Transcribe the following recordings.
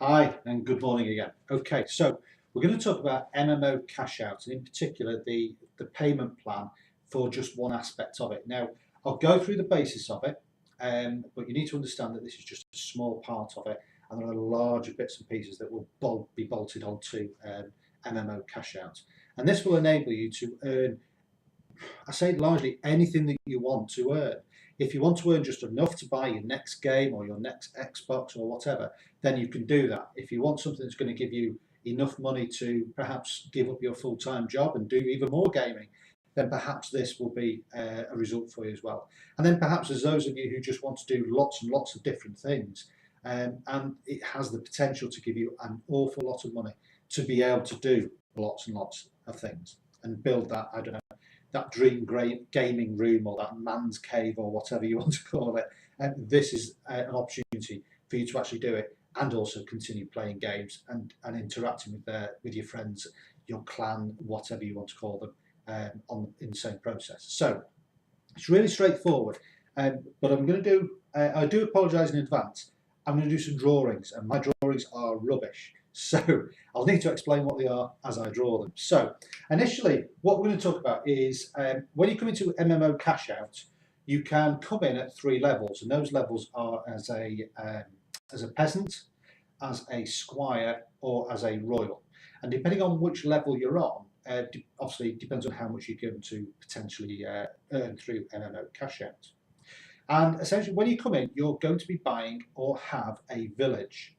Hi and good morning again. Okay, so we're going to talk about MMOCashOut and in particular the payment plan for just one aspect of it. Now, I'll go through the basis of it, but you need to understand that this is just a small part of it and there are larger bits and pieces that will be bolted onto MMOCashOut. And this will enable you to earn, I say largely anything that you want to earn. If you want to earn just enough to buy your next game or your next Xbox or whatever, then you can do that. If you want something that's going to give you enough money to perhaps give up your full-time job and do even more gaming, then perhaps this will be a result for you as well. And then perhaps there's those of you who just want to do lots and lots of different things, and it has the potential to give you an awful lot of money to be able to do lots and lots of things and build that, I don't know, that dream gaming room or that man's cave or whatever you want to call it. And this is an opportunity for you to actually do it and also continue playing games and interacting with your friends, your clan, whatever you want to call them, in the same process. So it's really straightforward, but I'm going to do, I do apologise in advance, I'm going to do some drawings and my drawings are rubbish. So I'll need to explain what they are as I draw them. So initially, what we're going to talk about is when you come into MMOCashOut, you can come in at 3 levels, and those levels are as a peasant, as a squire, or as a royal. And depending on which level you're on, obviously it depends on how much you're going to potentially earn through MMOCashOut. And essentially, when you come in, you're going to be buying or have a village.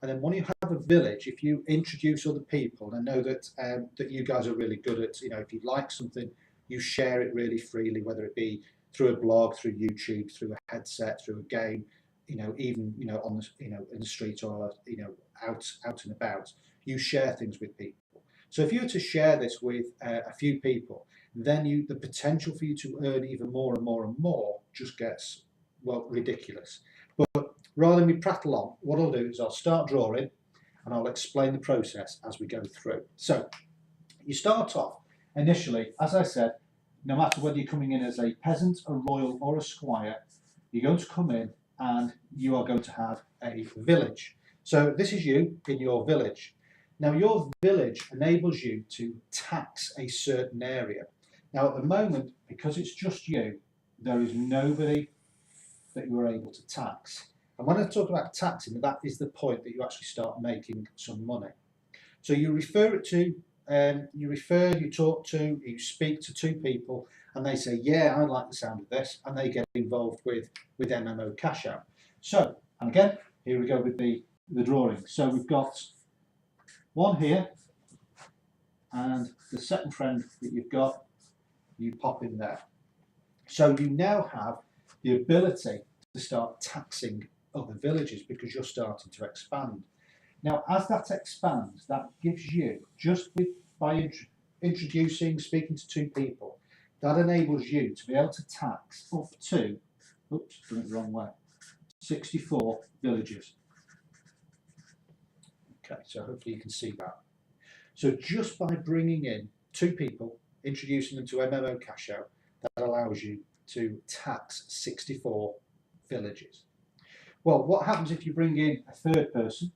And then when you have a village, if you introduce other people, and I know that that you guys are really good at, if you like something, you share it really freely, whether it be through a blog, through YouTube, through a headset, through a game, even on the in the street or out and about, you share things with people. So if you were to share this with a few people, then the potential for you to earn even more and more and more just gets, well, ridiculous. But rather than me prattle on, what I'll do is I'll start drawing and I'll explain the process as we go through. So you start off initially, as I said, no matter whether you're coming in as a peasant, a royal or a squire, you're going to come in and you are going to have a village. So this is you in your village. Now your village enables you to tax a certain area. Now at the moment, because it's just you, there is nobody that you are able to tax. And when I talk about taxing, that is the point that you actually start making some money. So you refer it to, you talk to, you speak to 2 people, and they say, yeah, I like the sound of this, and they get involved with MMOCashOut. So, and again, here we go with the drawing. So we've got one here, and the second friend that you've got, you pop in there. So you now have the ability to start taxing other villages because you're starting to expand. Now, as that expands, that gives you, by introducing, speaking to 2 people, that enables you to be able to tax up to, oops, done it the wrong way, 64 villages. Okay, so hopefully you can see that. So just by bringing in 2 people, introducing them to MMOCashOut, that allows you to tax 64 villages. Well, what happens if you bring in a 3rd person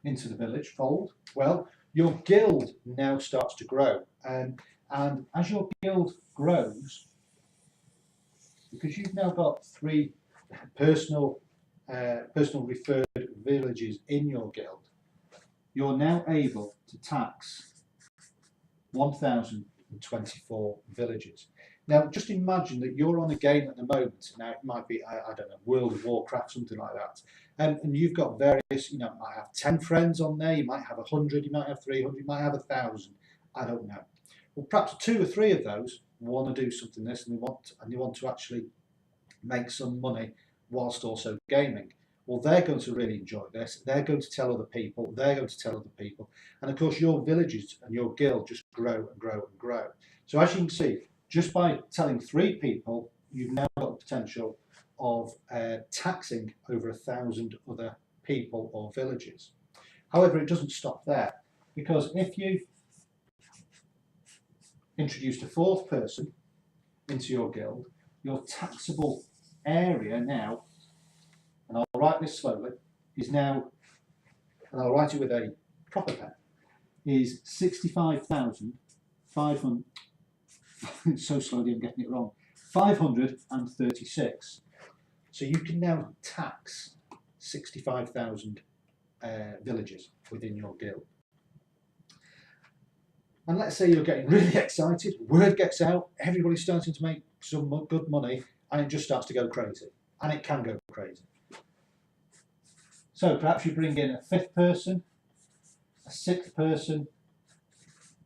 into the village fold? Well, your guild now starts to grow, and as your guild grows, because you've now got 3 personal referred villages in your guild, you're now able to tax 1,024 villages. Now, just imagine that you're on a game at the moment. Now, it might be, I don't know, World of Warcraft, something like that. And you've got various, you might have 10 friends on there, you might have 100, you might have 300, you might have 1,000. I don't know. Well, perhaps 2 or 3 of those want to do something this, and they want to actually make some money whilst also gaming. Well, they're going to really enjoy this. They're going to tell other people. They're going to tell other people. And of course, your villages and your guild just grow and grow and grow. So as you can see, just by telling 3 people, you've now got the potential of taxing over 1,000 other people or villages. However, it doesn't stop there, because if you introduced a 4th person into your guild, your taxable area now, and I'll write this slowly, is now, and I'll write it with a proper pen, is 65,500, so slowly I'm getting it wrong, 536. So you can now tax 65,000 villages within your guild. And let's say you're getting really excited, word gets out, everybody's starting to make some good money, and it just starts to go crazy. And it can go crazy. So perhaps you bring in a 5th person, a 6th person,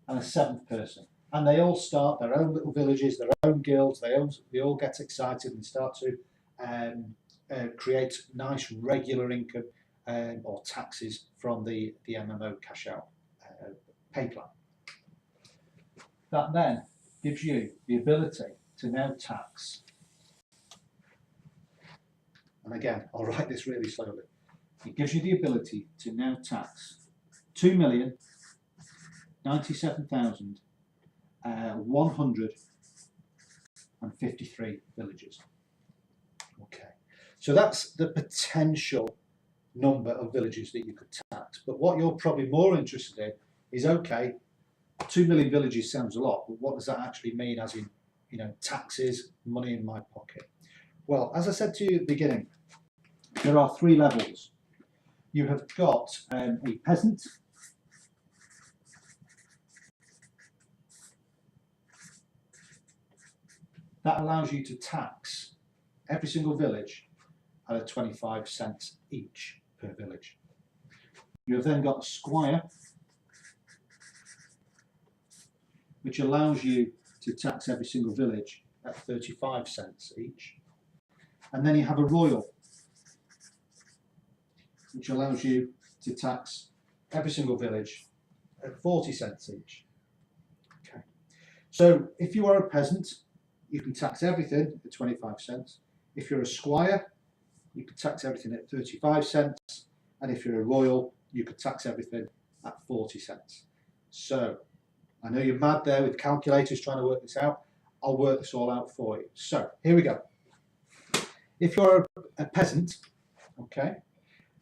and a 7th person. And they all start their own little villages, their own guilds, they all get excited and start to create nice regular income or taxes from the MMOCashOut pay plan. That then gives you the ability to now tax, and again, I'll write this really slowly. It gives you the ability to now tax 2,097,153 villages. Okay, so that's the potential number of villages that you could tax. But what you're probably more interested in is, okay, 2 million villages sounds a lot, but what does that actually mean, as in, you know, taxes, money in my pocket? Well, as I said to you at the beginning, there are 3 levels. You have got a peasant, that allows you to tax every single village at a 25 cents each per village. You have then got a squire, which allows you to tax every single village at 35 cents each. And then you have a royal, which allows you to tax every single village at 40 cents each. Okay. So if you are a peasant, you can tax everything at 25 cents. If you're a squire, you can tax everything at 35 cents. And if you're a royal, you could tax everything at 40 cents. So I know you're mad there with calculators trying to work this out. I'll work this all out for you. So here we go. If you're a peasant, okay,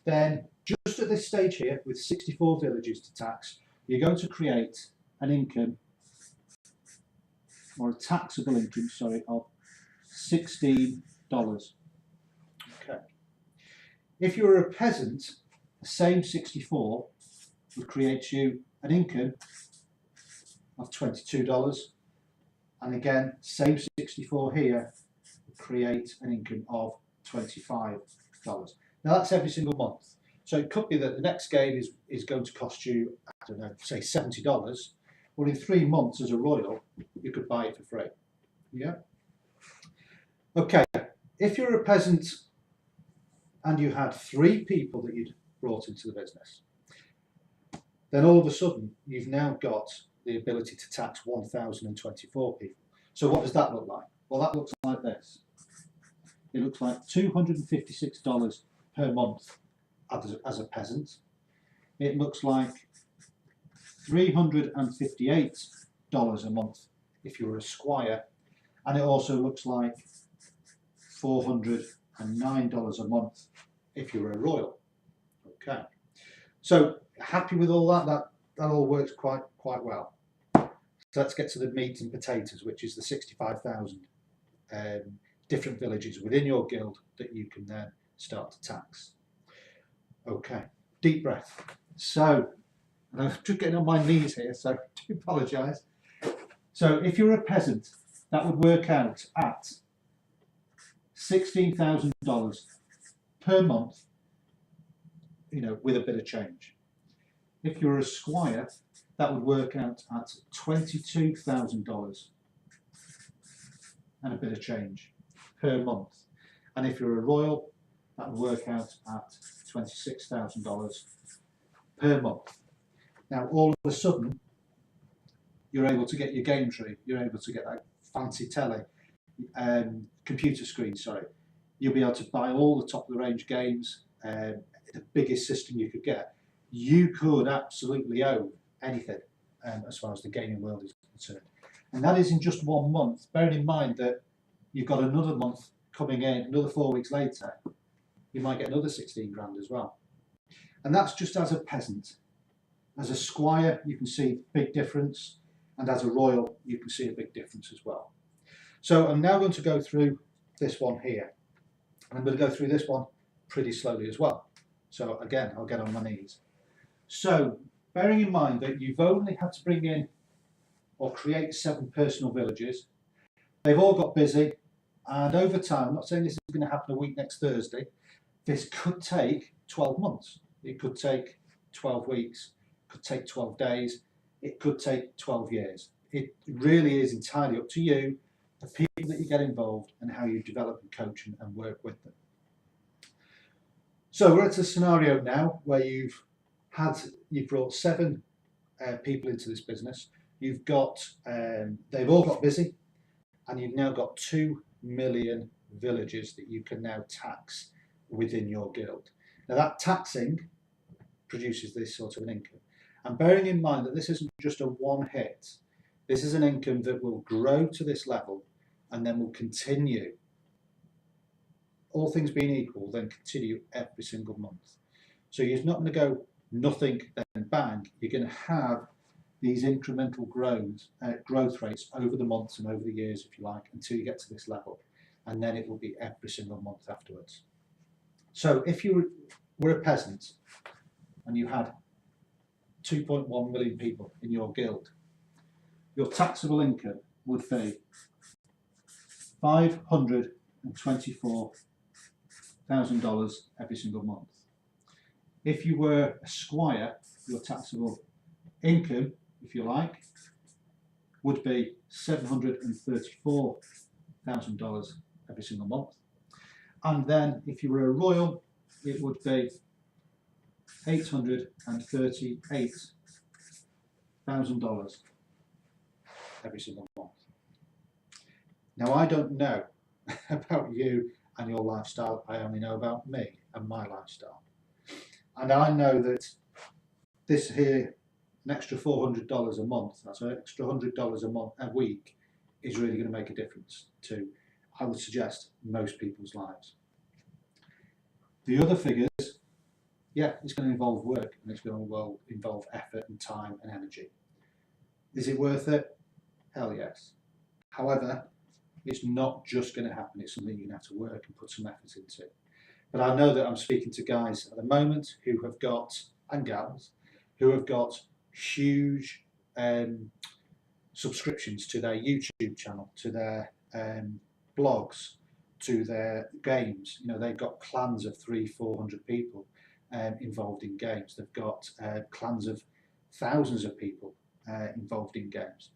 then just at this stage here, with 64 villages to tax, you're going to create an income, or a taxable income, sorry, of $16. Okay. If you're a peasant, the same 64 would create you an income of $22, and again, same 64 here would create an income of $25. Now that's every single month. So it could be that the next game is going to cost you, I don't know, say $70, or in 3 months as a royal, you could buy it for free. Yeah? Okay, if you're a peasant and you had 3 people that you'd brought into the business, then all of a sudden you've now got the ability to tax 1,024 people. So what does that look like? Well, that looks like this. It looks like $256 per month as a peasant. It looks like $358 a month if you're a squire, and it also looks like $409 a month if you're a royal. Okay, so happy with all that? That all works quite well. So let's get to the meat and potatoes, which is the 65,000 different villages within your guild that you can then start to tax. Okay, deep breath. So, and I'm just getting on my knees here, so I do apologise. So if you're a peasant, that would work out at $16,000 per month, you know, with a bit of change. If you're a squire, that would work out at $22,000 and a bit of change per month. And if you're a royal, that would work out at $26,000 per month. Now, all of a sudden, you're able to get your game tree, you're able to get that fancy telly, computer screen, sorry. You'll be able to buy all the top of the range games, the biggest system you could get. You could absolutely own anything as far as the gaming world is concerned. And that is in just 1 month, bearing in mind that you've got another month coming in, another 4 weeks later, you might get another 16 grand as well. And that's just as a peasant. As a squire, you can see a big difference, and as a royal, you can see a big difference as well. So I'm now going to go through this one here, and I'm going to go through this one pretty slowly as well. So again, I'll get on my knees. So bearing in mind that you've only had to bring in or create 7 personal villages, they've all got busy, and over time, I'm not saying this is going to happen a week next Thursday, this could take 12 months, it could take 12 weeks, it could take 12 days, it could take 12 years. It really is entirely up to you, the people that you get involved, and how you develop and coach and work with them. So we're at a scenario now where you've brought 7 people into this business. You've got, they've all got busy, and you've now got 2 million villages that you can now tax within your guild. Now that taxing produces this sort of an income. And bearing in mind that this isn't just a one hit, this is an income that will grow to this level and then will continue, all things being equal, then continue every single month. So you're not going to go nothing then bang. You're going to have these incremental growth rates over the months and over the years, if you like, until you get to this level, and then it will be every single month afterwards. So if you were a peasant and you had 2.1 million people in your guild, your taxable income would be $524,000 every single month. If you were a squire, your taxable income, if you like, would be $734,000 every single month. And then if you were a royal, it would be $838,000 every single month. Now, I don't know about you and your lifestyle. I only know about me and my lifestyle. And I know that this here, an extra $400 a month, that's an extra $100 a month, a week, is really going to make a difference to, I would suggest, most people's lives. The other figures, yeah, it's going to involve work, and it's going to involve effort and time and energy. Is it worth it? Hell yes. However, it's not just going to happen. It's something you're going to have to work and put some effort into. But I know that I'm speaking to guys at the moment who have got, and gals, who have got huge subscriptions to their YouTube channel, to their blogs, to their games. You know, they've got clans of 300-400 people involved in games. They've got clans of thousands of people involved in games.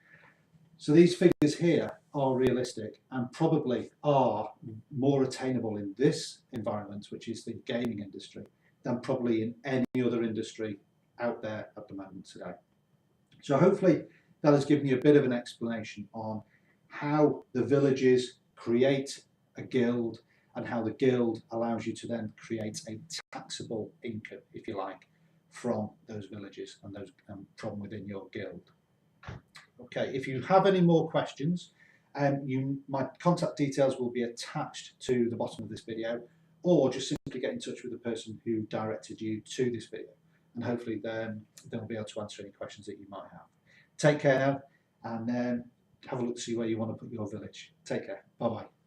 So these figures here are realistic and probably are more attainable in this environment, which is the gaming industry, than probably in any other industry out there at the moment today. So hopefully that has given you a bit of an explanation on how the villages create a guild and how the guild allows you to then create a taxable income, if you like, from those villages and those from within your guild. Okay, if you have any more questions, my contact details will be attached to the bottom of this video, or just simply get in touch with the person who directed you to this video, and hopefully then they'll be able to answer any questions that you might have. Take care now, and have a look to see where you want to put your village. Take care. Bye-bye.